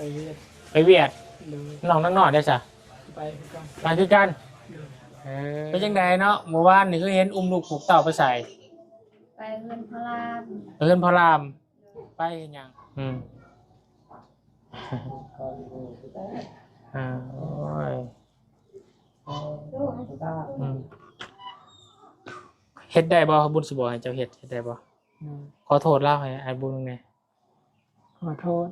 ไปเวียดไปเวียดดูน้องนั่งนอนได้จ้ะไปกันไปคือกันดูเป็นยังไงเนาะเมื่อวานนี่ก็เห็นอุ้มลูกผูกเต่าไปใส่ไปเพื่อนพระราม เอิ้นพระรามไปเฮ็ดหยังโอ้ยเฮ็ดได้บ่บุญสิบ่ให้เจ้าเฮ็ดได้บ่ขอโทษเล่าให้ไอ้บุญแหน่ขอโทษ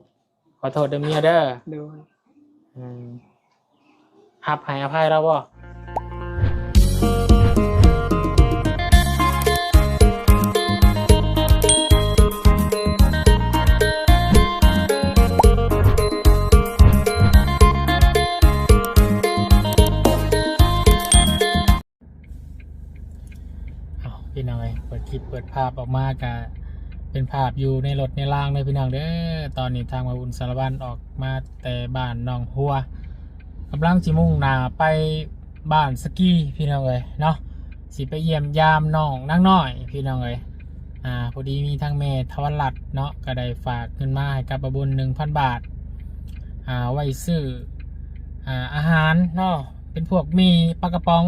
ขอโทษเด้อเมียเด้อดูหับให้อภัยเราบ่พี่น้องเปิดคลิปเปิดภาพออกมากะเป็นภาพอยู่ในรถในรางเลยพี่น้องเด้อตอนนี้ทางมาบุญสารวัตรออกมาแต่บ้านหนองหัวกำลังจิมุ่งหน้าไปบ้านสกีพี่น้องเลยเนาะสิไปเยี่ยมยามน้องนั่งน้อยพี่น้องเลยพอดีมีทางเมทวันรัตเนาะก็ได้ฝากเงินมาให้กับมาบุญ 1,000 บาทไว้ซื้ออาหารเนาะเป็นพวกมีปลากระป๋อง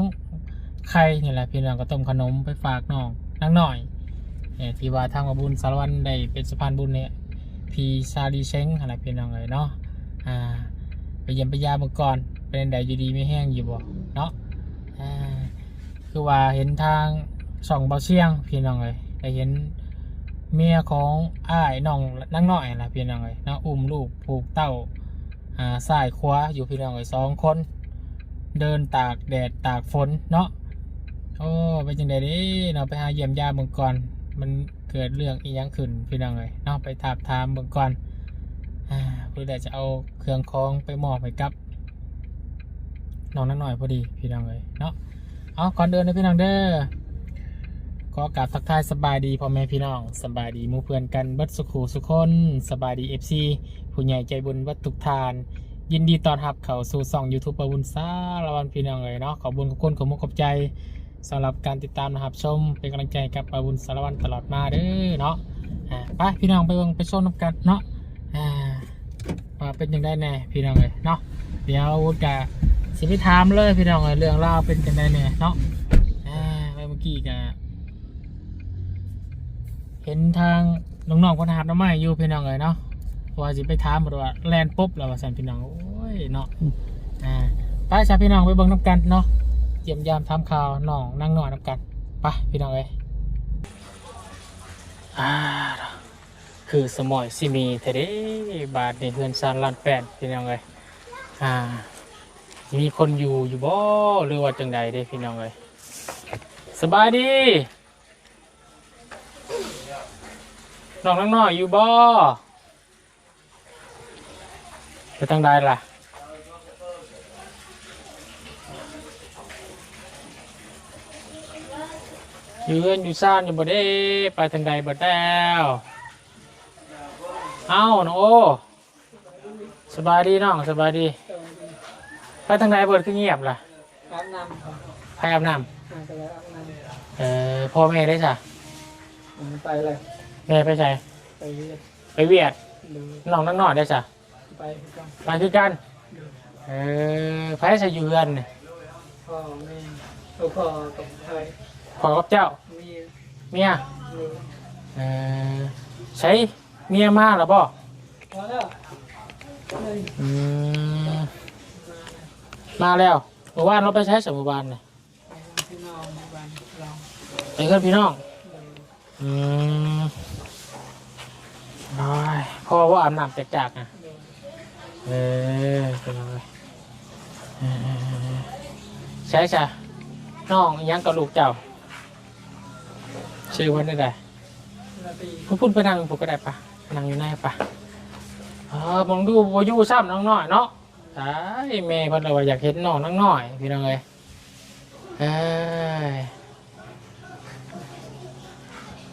ไข่นี่แหละพี่น้องก็ต้มขนมไปฝากน้องนั่งหน่อยที่ว่าทางมาบุญสารวัตรได้เป็นสะพานบุญเนี่ยพีซาดีเช้งอะไรพี่น้องเลยเนาะไปเยี่ยมไปยาเมื่อก่อนเป็นใดอยู่ดีไม่แห้งอยู่บ่เนาะคือว่าเห็นทางส่องเบาเชียงพี่น้องเลยได้เห็นเมียของอ้ายน้องนั่งหน่อยแหละพี่น้องเลยเนาะอุ้มลูกผูกเต้าสายขวาอยู่พี่น้องเลย2 คนเดินตากแดดตากฝนเนาะโอ้ไปจังได๋ดิเนาะไปหาเยี่ยมยามเบิ่งก่อนมันเกิดเรื่องอีหยังขึ้นพี่น้องเอ้ยเนาะไปถามเบิ่งก่อนเพื่อจะเอาเครื่องคองไปมอบให้กับน้องนั่งหน่อยพอดีพี่น้องเอ้ยเนาะเอาก่อนเดินนะพี่น้องเด้อก็กราบทักทายสบายดีพ่อแม่พี่น้องสบายดีหมู่เพื่อนกันเบิดสุขุสุคนสบายดี FC ผู้ใหญ่ใจบุญวัดทุกทานยินดีต้อนรับเข้าสู่ช่อง YouTube ประบุญสารวัตรพี่น้องเลยเนาะขอบคุณขอบคุณขอบมุกขอบใจสำหรับการติดตามนะครับชมเป็นกำลังใจกับประบุญสารวัตรตลอดมาเด้อเนาะไปพี่น้องไปเบิ่งไปชมน้ำกันเนาะว่าเป็นยังไงแน่พี่น้องเลยเนาะเดี๋ยววุฒิกะสิไปถามเลยพี่น้องเลยเรื่องราวเป็นยังไงแน่เนาะเมื่อกี้กะเห็นทางน้องๆคนหาบน้ำไม้อยู่พี่น้องเลยเนาะว่าจะไปถามว่าแลนปุ๊บแล้วว่าสันพี่น้องโอ้ยเนาะไปชาพี่น้องไปเบิ่งน้ำกันเนาะเยี่ยมยามทำข่าวน้องนั่งนอนน้ำกันไปพี่น้องเลยคือสมอยซิมีเทเดบาทในเฮือนซานลานแปดพี่น้องเลยมีคนอยู่บ่หรือว่าจังใดเด้พี่น้องเลยสบายดีน้องนั่งน้อยอยู่บ่ไปทางใดล่ะอยู่เฮือนอยู่ซ่านอยู่บ่ได้ไปทางใดบ่แล้วเอ้าน้องโอสบายดีน้องสบายดีไปทางใดเบิดคือเงียบล่ะอาบน้ำครับไปอาบน้ำพ่อแม่ได้จ้ะไปเลยแม่ไปใส่ไปเวียดไปเวียดน้องนั่งนอนได้จ้ะไปกันไปคือกันไปใส่อยู่เฮือนพ่อแม่พ่อกับใครขอกับเจ้าเมียใช้เมียมาหรือบ่มาแล้วเมื่อวานเราไปใช้สมุบานเนี่ยไปเพื่อนพี่น้องพ่อว่าอาบน้ำจากนะเป็นไงใช่จ้ะน้องยังกับลูกเจ้าชื่อวันได้ไงพูดไปนั่งผมก็ได้ปะนั่งอยู่ไหนปะมองดูโบยูซ้ำน้องน้อยเนาะใช่แม่เพิ่นเลยว่าอยากเห็นน้องน้อยพี่น้องเลย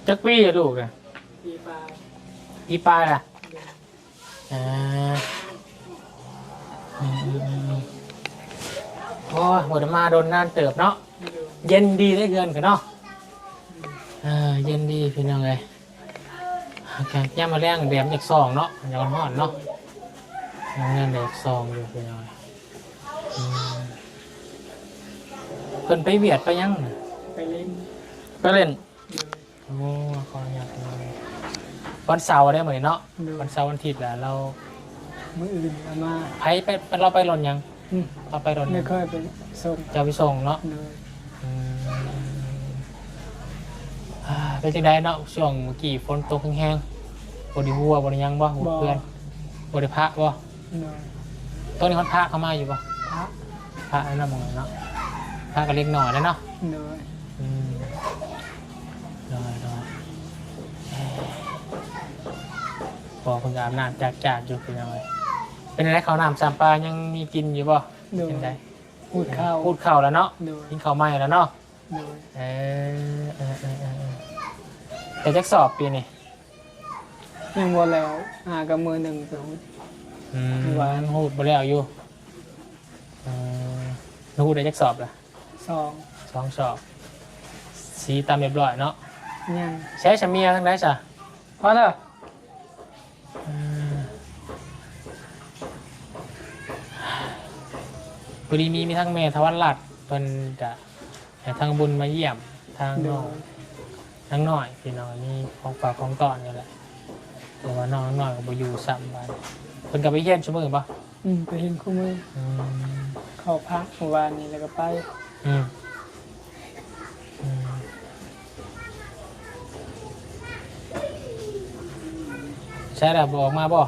จักปี้ลูกนะปีปลายล่ะโอ้หมดมาโดนนานเติบเนาะเย็นดีได้เกินกันเนาะเย็นดีพี่น้องเลยย่ามาแรงแดมจาก2เนาะอย่างห่อนเนาะ งานเด็กซองอยู่พี่น้อยเพิ่นไปเวียดไปยังน่ะ ไปเล่น ไปเล่น เลย โอ้ขออนุญาตเลยวันเสาร์ได้เหมือนเนาะ เลย วันเสาร์วันอาทิตย์แหละเรา มื้ออื่นเอามา ไปเราไปรถยัง อืม เราไปรถ ไม่ค่อยไปส่ง จะไปส่งเนาะ เลย อืมเป็นจังไดเนาะช่วงเมื่อกี้ฝนตกแห้งๆบ่ได้วัวบ่ได้หยังบ่หัวเพื่อนบ่ได้พระบ่ เลย ตอนนี้มันพระเข้ามาอยู่บ่ พระ พระนั่นมองเนาะพระก็เล็กหน่อยแล้วเนาะ เลย อืมได้พอคุณอาบน้ำจากอยู่เป็นยังไงเป็นอะไรเขาวน้ำสามปลายังมีกินอยู่บ่ เลย เป็นไง พูดข้าว พูดข่าวแล้วเนาะ เลย กินข้าวใหม่แล้วเนาะ เลย แต่จักสอบปีนี่ ยังบ่แล้วกับมือหนึ่งไปหู หวานหูดบ่แล้วอยู่หูดได้จักสอบล่ะ สอง 2 สอบสีตามเรียบร้อยเนาะ ยัง ใช้ชะเมียทั้งได้จ้ะ พอแล้ว พอดีมีทั้งแม่ทวันรัตน์เพิ่นจะให้ทางบุญมาเยี่ยมทาง เล น้อง ย ทั้งน้อยพี่น้อยนี่ของฝากของตอนนี่แหละแต่ว่าน้องน้อยก็บ่อยู่ซ้ำบ้านเพิ่นก็ไปเยี่ยมชั่วโมงป่ะ ไปเห็นคู่มือเข้าพักเมื่อวานนี้แล้วก็ไป อืมอืมใช่แล้วบอกมาบ่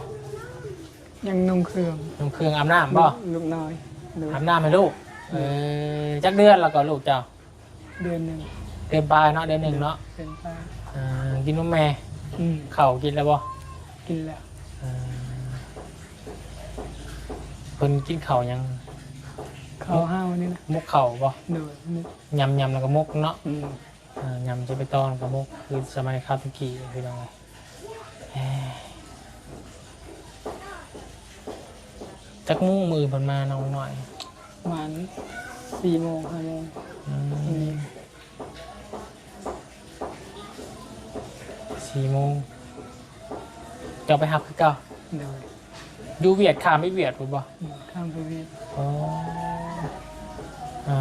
ยังนุ่งเครื่อง ลงเครื่องอาบน้ำบ่ ลูกน้อยเลย อาบน้ำให้ลูกจักเดือนแล้วก็ลูกเจ้า เดือนหนึ่ง เดือนปลายเนาะเดือนหนึ่งเนาะ เป็นไป กินนมแม่ อืม ข้าวกินแล้วบ่ กินแล้ว เพิ่นกินข้าวยัง ข้าวห้าวนี่นะ มุกเข่าบ่ เลยมุก ยำแล้วก็มุกเนาะ อืม ยำจะไปตอนกับมุกคือสมัยข้าวตะกี้พี่น้องจักมุ่งมือเพิ่นมาน้องหน่อย ประมาณ4 โมง 5 โมงนี่ 4 โมงจะไปหับคือเก่า เลย อยู่เวียดข้ามไม่เวียดพุ่นบ่ ข้ามไปเวียด อ๋ออ่า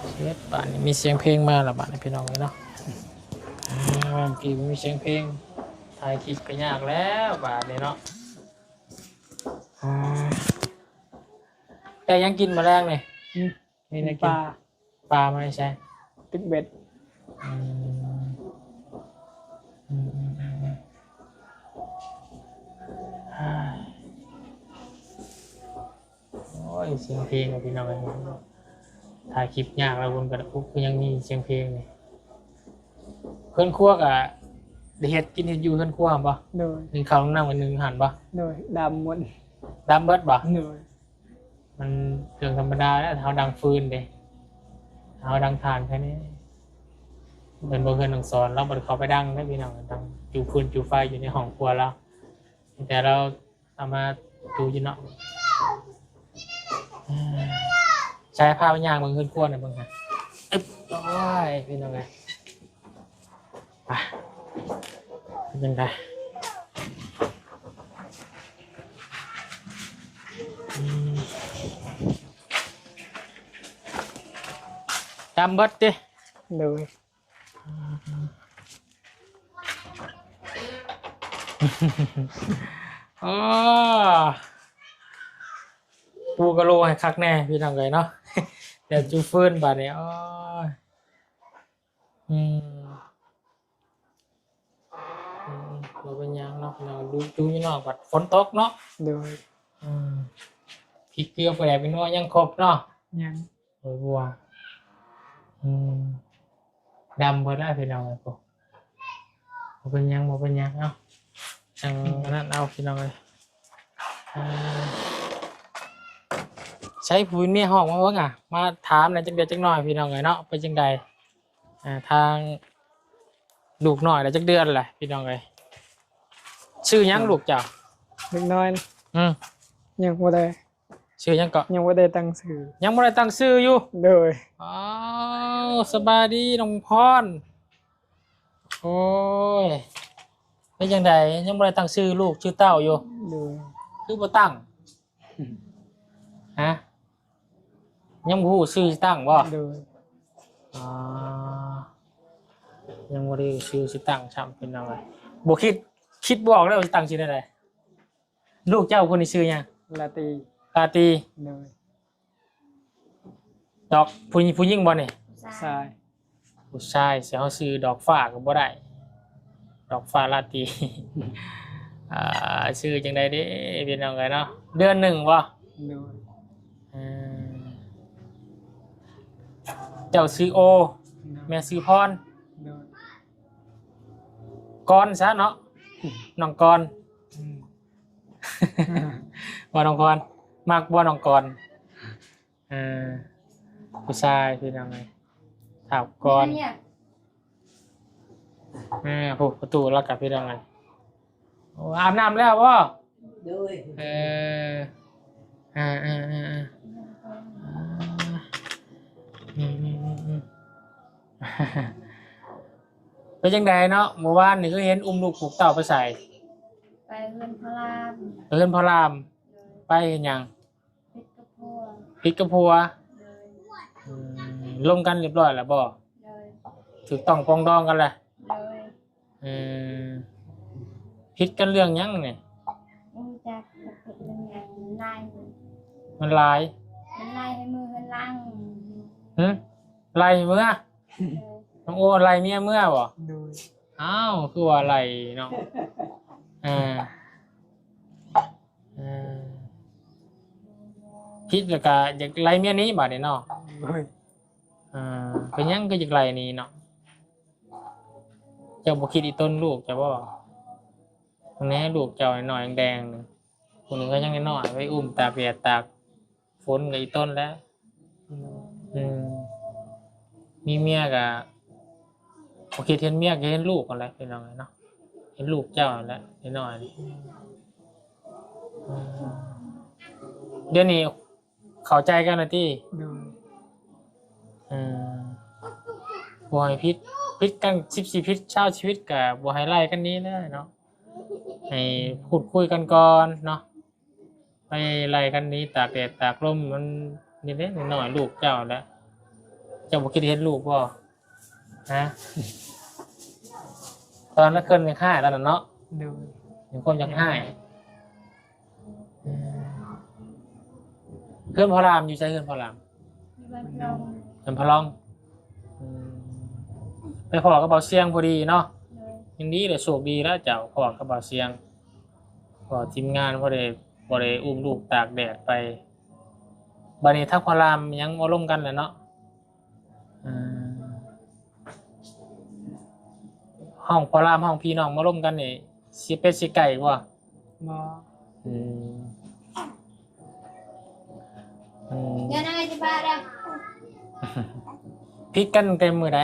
เช็ดป่านนี้มีเสียงเพลงมาละบาดนี้พี่น้องเลยเนาะเมื่อกี้มีเสียงเพลงถ่ายคลิปก็ยากแล้วบาดนี้เนาะแต่ยังกินมาแรงเลย อืม นี่นะ ปลา ปลาไม่ใช่ ติ๊กเบ็ด อืมโอ้ยเสียงเพลงกับพี่น้องเลยถ่ายคลิปยากแล้ววนกันปุ๊บก็ยังมีเสียงเพลงเลยเพื่อนครัวกับเฮ็ดกินเฮ็ดอยู่เพื่อนครัวป่ะ เลย หนึ่งข้าวนั่งวันหนึ่งหันป่ะ เลยดำหมด ดำเบิดป่ะ เลย มันเรื่องธรรมดาแล้วเท้าดังฟืนเด้เท้าดังทานแค่นี้เป็นบ่เพื่อนต้องสอนเราบ่ได้เข้าไปดังได้พี่น้องดังจูฟืนจูไฟอยู่ในห้องครัวเราแต่เราเอามาจูอยู่เนาะใช้ผ้าเป็นยางมึงขึ้นครัวหน่อยมึงฮะอึ๊บโอ้ยพี่น้องไงไปเป็นยังไงจำเบิดดิ เลย อ๋อปูกระโลให้คักแน่พี่ทำไงเนาะ เดี๋ยวจูฟื้นบาดนี้อ๋อเราเป็นยังเนาะเราดูอยู่เนาะบัดฝนตกเนาะ เลย พริกเกลือไปแอบเป็นนัวยังครบเนาะ ยัง โอ้ยบัวดำพอได้พี่น้องเลยปุ๊บเป็นยังเนาะจังนั้นเอาพี่น้องเลยใช้ปุ๋ยเนี่ยห้องมาเพิ่งมาถามในอยจังเดียวจังหน่อยพี่น้องเลยเนาะไปจังใดทางลูกหน่อยแล้วจักเดือนแหละพี่น้องเลยชื่อยังลูกเจ้า เล็กน้อยนะ ยังบ่ได้ ชื่อยังเกาะ ยังบ่ได้ตั้งชื่อ ยังไม่ได้ตั้งชื่ออยู่ เลย อ้าวสบายดีน้องพรโอ้ย เป็นจังไดยังบ่ได้ตั้งชื่อลูกชื่อเต้าอยู่ โดย คือบ่ตั้งฮะยังบ่ฮู้ชื่อสิตั้งบ่ โดย อ่ายังบ่ได้ชื่อสิตั้งซ้ำเป็นจังไดบ่คิดบ่ออกแล้วว่าสิตั้งชื่อใดๆลูกเจ้าคนนี้ชื่อหยัง ลาตี ตาตี โดย ดอกผู้หญิงบ่นี่ ทราย ผู้ชายสิเฮาชื่อดอกฟ้าก็บ่ได้ ดอกฟ้าราตรี ชื่อจังไดเด้เป็นจังไดเนาะเดือนหนึ่งบ่ โดย อืมเจ้าชื่อโอแม่ชื่อพร โดย กรซะเนาะน้องกร อืม บ่น้องกรมักบ่น้องกรเออผู้ชายคือจังไดถามกร เนี่ย ผู้ประตูแล้วกลับพี่ดังไงโอ้อาบน้ำแล้ววะ โดย เอออ่าอ่าอ่าอ่าอืมเป็นยังไงเนาะเมื่อวานนี่ก็เห็นอุ้มลูกผูกเต่าไปใส่ ไปเฮือนพระราม เอิ้นพระราม เลย ไปเห็นยัง พิษกระพัว พิกกระพัว เลย อืลงกันเรียบร้อยแล้วบ่ เลย ถูกต้องปรองดองกันแหละ เลย อืมพิดกันเรื่องหยังเนี่ย มึงจะผิดเรื่องอย่างมันไล่ มันลาย มันไล่ให้มือให้ล่าง หึไล่เมื่อ เลย น้องโอ้ไล่เมียเมื่อบ่ โดย อ้าวคือว่าอะไรเนาะอ่าอ่าคิดแล้วก็อยากไล่เมียนี้บาดนี้เนาะ โดย อ่าเป็นหยังก็อยากไล่นี้เนาะเจ้าบ่คิดอีต้นลูกจะบ่ตรงนี้ลูกเจ้าหน่อยๆแดงๆนึงคนหนึงก็ยังน้อยๆไว้อุ้มตากแดดตากฝนกับอีต้นแล้ว อืมมีเมียก็โอเคเห็นเมียก็เห็นลูกกันแหล้วเป็นยังไงเนาะเห็นลูกเจ้าแหล้วนิดหน่อยนี่อืมเดี๋ยวนี้เข้าใจกันนะที่ โดย อืมบวให้พิษกัน14พิษเช่าชีวิตกับบวให้ไล่กันนี้เลยเนาะให้พูดคุยกันก่อนเนาะไปไล่กันนี้ตากแดดตากลมมันนิดเล็กนิดหน่อยลูกเจ้าแหล้วเจ้าบ่คิดเห็นลูกบ่ฮะตอนนั้นเคินยังห้าแล้วน่ะเนาะ โดย ยังคนยังห้าเพื่อนพระรามอยู่ใช่เพื่อนพระราม มีบ้านลง เป็นพระรองอืมไปพอกระเป๋าเสียงพอดีเนาะ เลย ยินดีเลยโชคดีแล้วเจ้าพอกระเป๋าเสียงพอทีมงานพอได้อุ้มลูกตากแดดไปบัดนี้ทักพระรามยังมาร่วมกันแหละเนาะอืมห้องพระรามห้องพี่น้องมาร่วมกันนี่สิเป็ดสิไก่บ่ บ่ อืมอืม เดี๋ยวนั่งไอ้ที่บ้านแล้ว พิดกันเต็มมือใด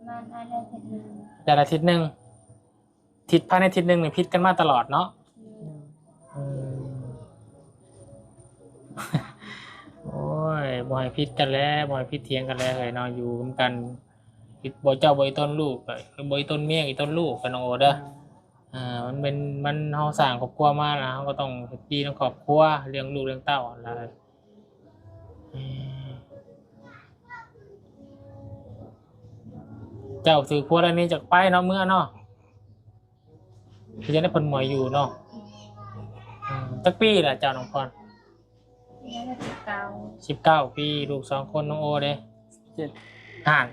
มันอะไรเสร็จเลย แต่ละอาทิตย์หนึ่งทิศภายในอาทิตย์หนึ่งเนี่ยพิดกันมาตลอดเนาะ อืม โอ้ยบ่ให้พิดกันแล้วบ่ให้พิดเถียงกันแล้วเลยเนาะอยู่ร่วมกันพิดบ่เจ้าบ่อีต้นลูกก็บ่อีต้นเมียอีต้นลูกกันน้องโอเด้อมันเฮาสร้างครอบครัวมานะเฮาก็ต้องเฮ็ดดีในครอบครัวเลี้ยงลูกเลี้ยงเต้าอะไรอืมเจ้าถือพวกอันนี้จากไปเนาะเมื่อเนาะคือจะได้เพิ่นหมอยอยู่เนาะจักปีล่ะเจ้าน้องพร เดี๋ยวจะติดเกา 19 ปีลูก2คนน้องโอเด้ 7 ห่าง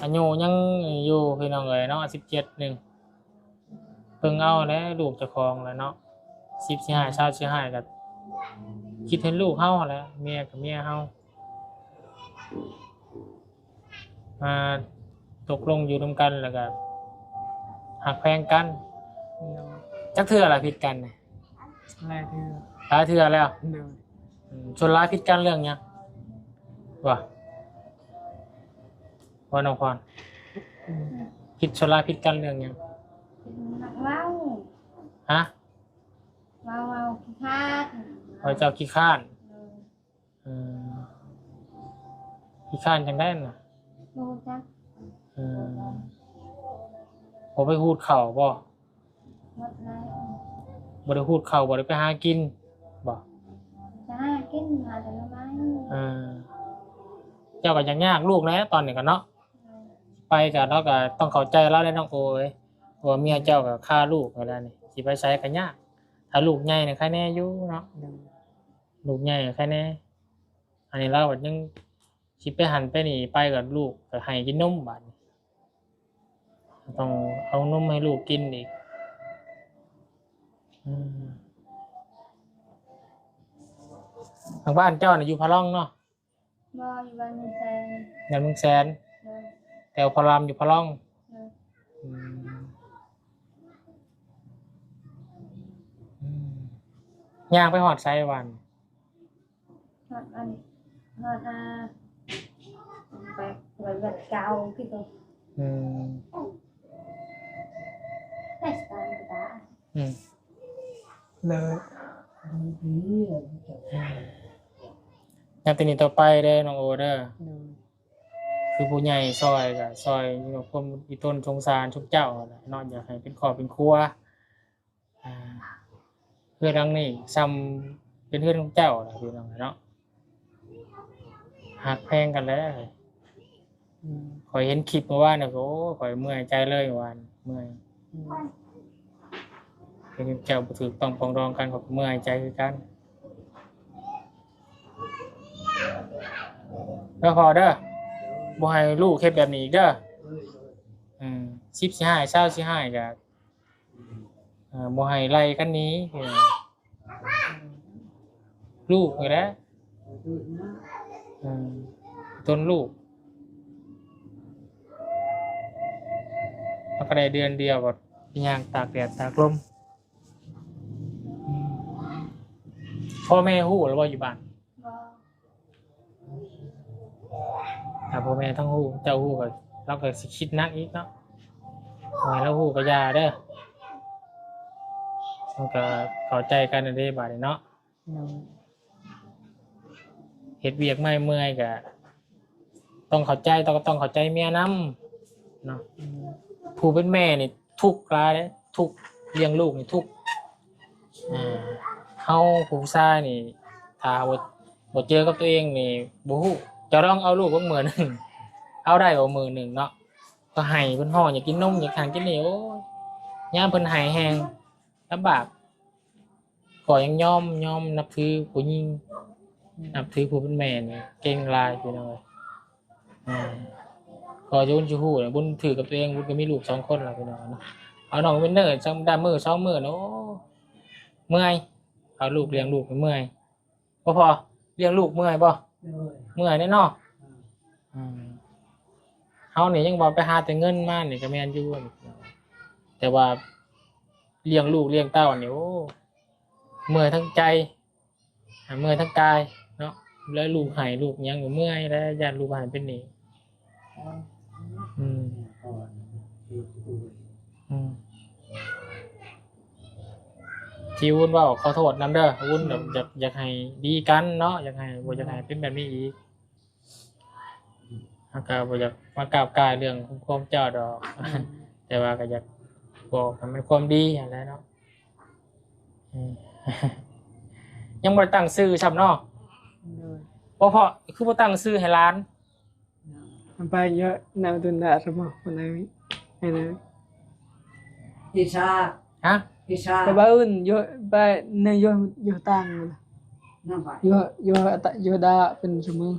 อายุยังอยู่พี่น้องเอ้ยเนาะ17นึงเพิ่งเอาแล้วลูกเจ้าของแล้วเนาะ10สิหาชาวสิหาก็คิดเห็นลูกเฮาแหล้วเมียกับเมียเฮามาตกลงอยู่ร่วมกันแล้วก็หักแพงกัน โดย จักเทื่อละผิดกันเนี่ย แรกคือ หลายเทื่อแล้ว โดย ชนร้ายผิดกันเรื่องหยังว่าน้องพร อืม ผิดชนร้ายผิดกันเรื่องหยัง นักเว้า ฮะ เว้าเว้าขี้คาด พอเจ้าขี้ข้าน เลย อืมขี้ข้านจังได้น่ะ ดูจัก อืมผมไปหูดเข่าบ่ บ หมดแล้ว บ่ได้พูดเข้าบ่ได้ไปหากินบ่ จะหากินหาแต่ละไม้ เออเจ้าก็ยังยากลูกนะตอนนี้ก็เนาะไปก็เนาะก็ต้องเข้าใจเราได้น้องโอ้ยเพราะว่าเมียเจ้าก็ฆ่าลูกแล้วนี่สิไปใช้ก็ยากถ้าลูกใหญ่นี่ใครแน่อยู่เนาะลูกใหญ่ใครแน่อันนี้เราแบบยังสิไปหันไปนี่ไปกับลูกก็ให้กินนมบัดนี้ต้องเอานมให้ลูกกินอีกทางบ้านเจ้าน่ะอยู่พะล่องเนาะ บ่อยู่บ้านมีแฟน งานเมืองแสน เลย แต่พอรามอยู่พะล่อง เลย อืมย่างไปหอดไซวัน หอดอันหอดไปแบบเก่าคือตัว อืม เทศกาลตา อืม เลยดี งานตีนี้ต่อไปเด้อน้องโอเด้อคือผู้ใหญ่ซอยกับซอยอยู่กับคนอีต้นสงสารชุบเจ้าแหละเนอนอยากให้เป็นครอบเป็นครัวเพื่อนดังนี้ซ้ำเป็นเพื่อนของเจ้าแหละพี่น้องเนาะหักแพงกันแล้วคอยเห็นคลิปเมื่อวานเนี่ยโอ้คอยเมื่อยใจเลยเมื่อวานเมื่อยเป็นเจ้าบุตรต้องปองรองกันกับเมื่อยใจคือกันแล้วพอเด้อบ่ให้ลูกเฮ็ดแบบนี้อีกเด้อชิปสิให้เศร้าสิให้ก็บ่ให้ไล่กันหนี้ลูกนี่แหละต้นลูกมันก็ได้เดือนเดียวก็ย่างตากแดดตากลมพ่อแม่ฮู้หรือว่าอยู่บ้าน บ่ ถ้าพ่อแม่ทั้งฮู้เจ้าฮู้ก็เราก็สิคิดหนักอีกเนาะโอ้ยแล้วฮู้ก็อย่าเด้อมันก็เข้าใจกันได้บาดนี้เนาะเฮ็ดเวียกไม่เมื่อยก็ต้องเข้าใจต้องเข้าใจเมียนำเนาะผู้เป็นแม่นี่ทุกข์หลายเด้ทุกข์เลี้ยงลูกนี่ทุกข์เฮาผู้ชายนี่ถ้าบ่เจอกับตัวเองนี่บ่ฮู้จะต้องเอาลูกสักมื้อนึงเอาได้บ่มื้อนึงเนาะก็ให้เพิ่นฮ้ออยากกินนมอยากทานกินนี่โอ้ยยามเพิ่นให้แฮงลำบากก็ยังยอมนับถือผู้หญิงนับถือผู้เป็นแม่นี่เก่งหลายพี่น้องก็จะบุญสิฮู้น่ะบุญถือกับตัวเองบุญก็มีลูก2คนล่ะพี่น้องเนาะเอาน้องเป็นเนิร์ดจังได้มื้อ2มื้อเนาะเมื่อยเอาลูกเลี้ยงลูกเมื่อยบ่พอเลี้ยงลูกเมื่อยบ่เมื่อยแน่เนาะเฮานี่ยังบ่ไปหาแต่เงินมานี่ก็แม่นอยู่แต่ว่าเลี้ยงลูกเลี้ยงเต้านี่โอ้เมื่อยทั้งใจเมื่อยทั้งกายเนาะแล้วลูกหายลูกยังอยู่เมื่อยแล้วญาติลูกหายเป็นหนี้ที่วุ้นว่าขอโทษนำเด้อวุ้นแบบอยากให้ดีกันเนาะอยากให้บ่อยากให้เป็นแบบนี้อีกอากาบ่อยากมากล่าวกายเรื่องความเจ้าดอกแต่ว่าก็อยากบอกให้มันความดีอะไรเนาะยังบ่ได้ตั้งชื่อซ้ำเนาะเพราะคือบ่ตั้งชื่อให้หลาน มันไปเยอะแนวตุนดาสมองคนไหนไอ้เลย อิชา ฮะ อิชา แต่บ้านเยอะไปในเยอะต่างเลย น้ำไป เยอะดาเป็นชั่วโมง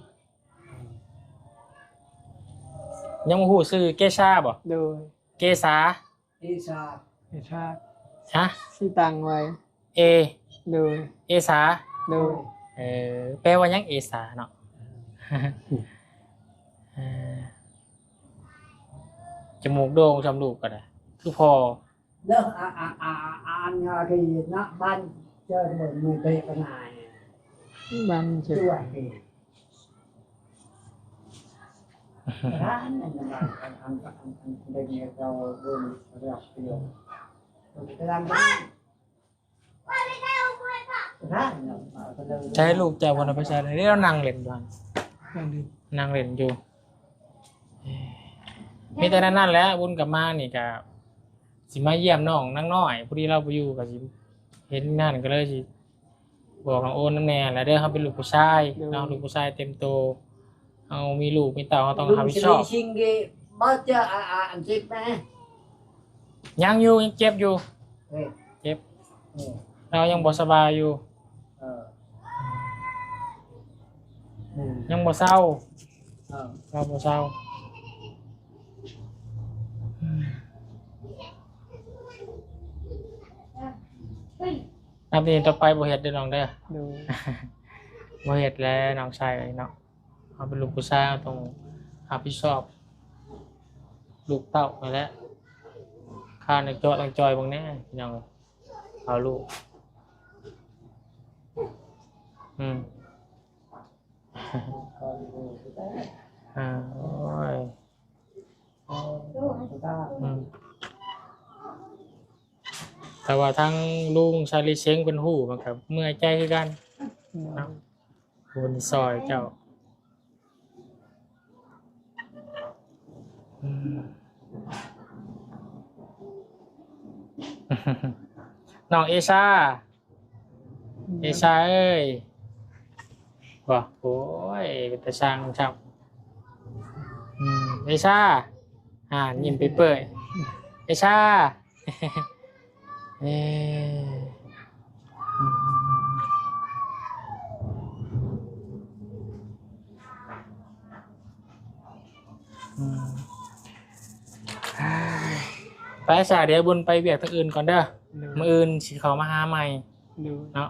ยังบ่ฮู้ชื่อเกชาบ่ โดย เกษา อิชา ไอ้ชาติ ฮะ ที่ต่างไว้ เอ โดย เอสา โดย แปลว่าหยังเอสาเนาะจมูกโด่งจำลูกก็ได้คือพอ เลิกอันยาดีนะบ้านเจอเหมือนมือเตะกันนาย บ้านเฉย ช่วยดีร้านนั่นนะอันเด็กเนี่ยเราดูเรียกเดียวร้านร้าน ใช้ลูกเจ้าวันไปใช้เลยนี่เรานั่งเล่นบ้าน บ้านดี นั่งเล่นอยู่มีแต่นั่นแหละบุญกับมานี่กับ สิมาเยี่ยมน้องนั่งน้อยพอดีเราไปอยู่ก็สิเห็นนั่นก็เลยสิบอกน้องโอนน้ำแน่แล้วเด้อเขาเป็นลูกผู้ชายเนาะลูกผู้ชายเต็มโตเอามีลูกมีเต่าเขาต้องรับผิดชอบ ชิงกีbao giờ ăn chết nè ยังอยู่ยังเจ็บอยู่ Ê, เจ็บ ê, เรายังบ่สบายอยู่ ờ. Ừ, ยังบ่เศร้า ờ. เราบ่เศร้า เฮ้ย นับนี้ต่อไปบ่เฮ็ดเด้อน้องเด้อ โดย บ่เฮ็ดแล้วน้องชายเนาะเขาเป็นลูกผู้ชายเราต้องรับผิดชอบลูกเต้านั่นแหละข้าในจอลังจอยบางแน่พี่น้องเอาลูกอืม โอ้ย ดูให้ Người ta อืมแต่ว่าทั้งลุงชาลีเชงเป็นหู้มันกับเมื่อยใจคือกันเนาะบนซอยเจ้าอืม น้องเอชาเอ้ยบ่โอ้ยเป็นตาช่างครับเอชายิ้มไปเปื่อยเอชา เอ้อืมไปสาเดี๋ยวบุญไปเวียกทางอื่นก่อนเด้อ โดย มื้ออื่นสิเขามาหาใหม่ โดย เนาะ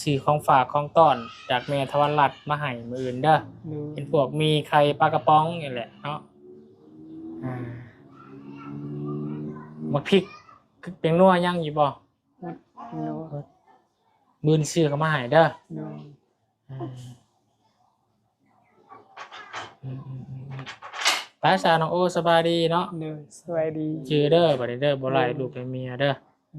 สื่อของฝากของต้อนจากเมทวันรัตน์มาให้มื้ออื่นเด้อ โดย เป็นพวกมีไข่ปลากระป๋องนี่แหละเนาะหมดพริกเป็นนัวยังอยู่บ่ โดย มื้อนี้ซื้อเขามาให้เด้อ โดย ป้าสาวน้องโอสบายดีเนาะ โดยสวัสดี ชื่อเด้อบัดนี้เด้อบ่ไล่ลูกและเมียเด้อ โด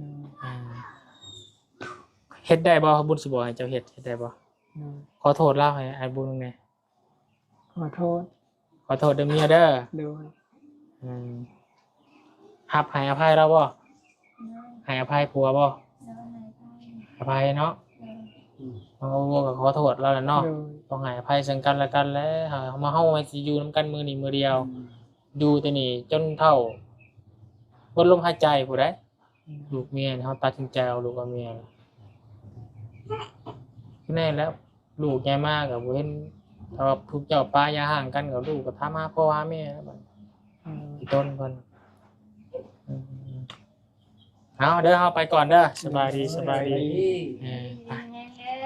ย เฮ็ดได้บ่บุญสิบ่ให้เจ้าเฮ็ดได้บ่ โดย ขอโทษเล่าให้ไอ้บุญแหน่ ขอโทษ ขอโทษเด้อเมียเด้อ โดย หับให้อภัยเราบ่ เนย ให้อภัยผัวบ่ เนยไหนไป อภัยเนาะ เนย น้องโอก็ขอโทษเราแหละเนาะ โดย ต้องให้อภัยซึ่งกันและกันแล้วเอามาเฮามาสิอยู่นํกันมื้อนี้มื้อเดียวอยู่แต่นี่จนเท่าเบิดลมหายใจผู้ใดลูกเมียนี่เฮาตัดสินใจเอาลูกกับเมียแน่แล้วลูกใหญ่มากก็บ่เห็นถ้าว่าพวกเจ้าป้าอย่าห่างกันกับลูกก็ถามหาพ่อหาแม่แล้วบัด พี่ต้นเพิ่นเอาเด้อเอาไปก่อนเด้อสบายดีสบายดีไป แน่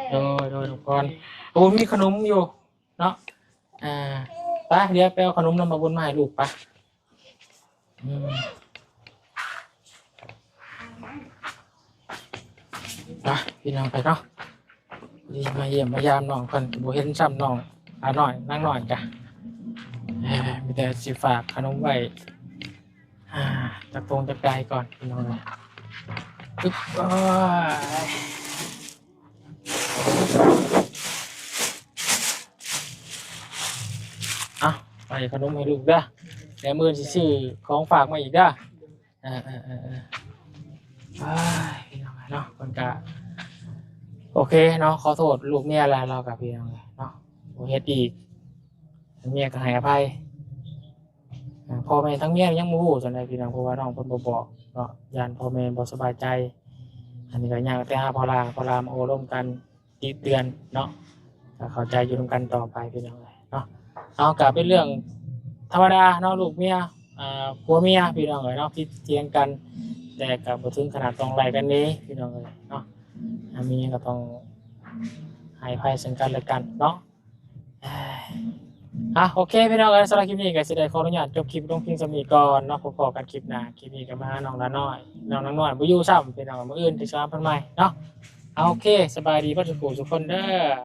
เด้อ โดยทุกคนโอ้มีขนมอยู่เนาะไปเดี๋ยวไปเอาขนมนำมาบนมาให้ลูกไปไปพี่น้องไปเนาะดีมาเยี่ยมมายามน้องเพิ่นบ่เห็นซ้ำน้องหน่อยนั่งหน่อยจ้ะมีแต่สิฝากขนมไว้จากตรงจากไกลก่อนพี่น้องเลยปึ๊บไปขนมให้ลูกเด้อแต่มือสิซื้อของฝากมาอีกเด้อพี่น้องเนาะคนกะโอเคเนาะขอโทษลูกเมียแล้วเรากับพี่น้องเลยเนาะโอเฮ็ดอีกเมียก็ให้อภัยพ่อแม่ทั้งเมียยังบ่ฮู้จังได๋พี่น้องเพราะว่าน้องเพิ่นบ่บอกเนาะย่านพ่อแม่บ่สบายใจอันนี้ก็ย่างแต่หาพ่อลามาโอ้ร่วมกันติเตือนเนาะก็เข้าใจอยู่ร่วมกันต่อไปพี่น้องเลยเนาะเอากลับเป็นเรื่องธรรมดาเนาะลูกเมียผัวเมียพี่น้องเอ้ยเนาะที่เถียงกันแต่ก็บ่ถึงขนาดต้องไล่กันนี้พี่น้องเอ้ยเนาะมีก็ต้องให้อภัยซึ่งกันและกันเนาะโอเคพี่น้องสำหรับคลิปนี้ก็สิได้ขออนุญาตจบคลิปลงเพียงสำนี้ก่อนเนาะพบกันคลิปหน้าคลิปนี้ก็มาน้องละน้อยน้องน้อยบ่อยู่ซ้ำพี่น้องมื้ออื่นที่ซ้ำเพิ่นใหม่เนาะโอเคสบายดีเพิ่นทุกคนเด้อ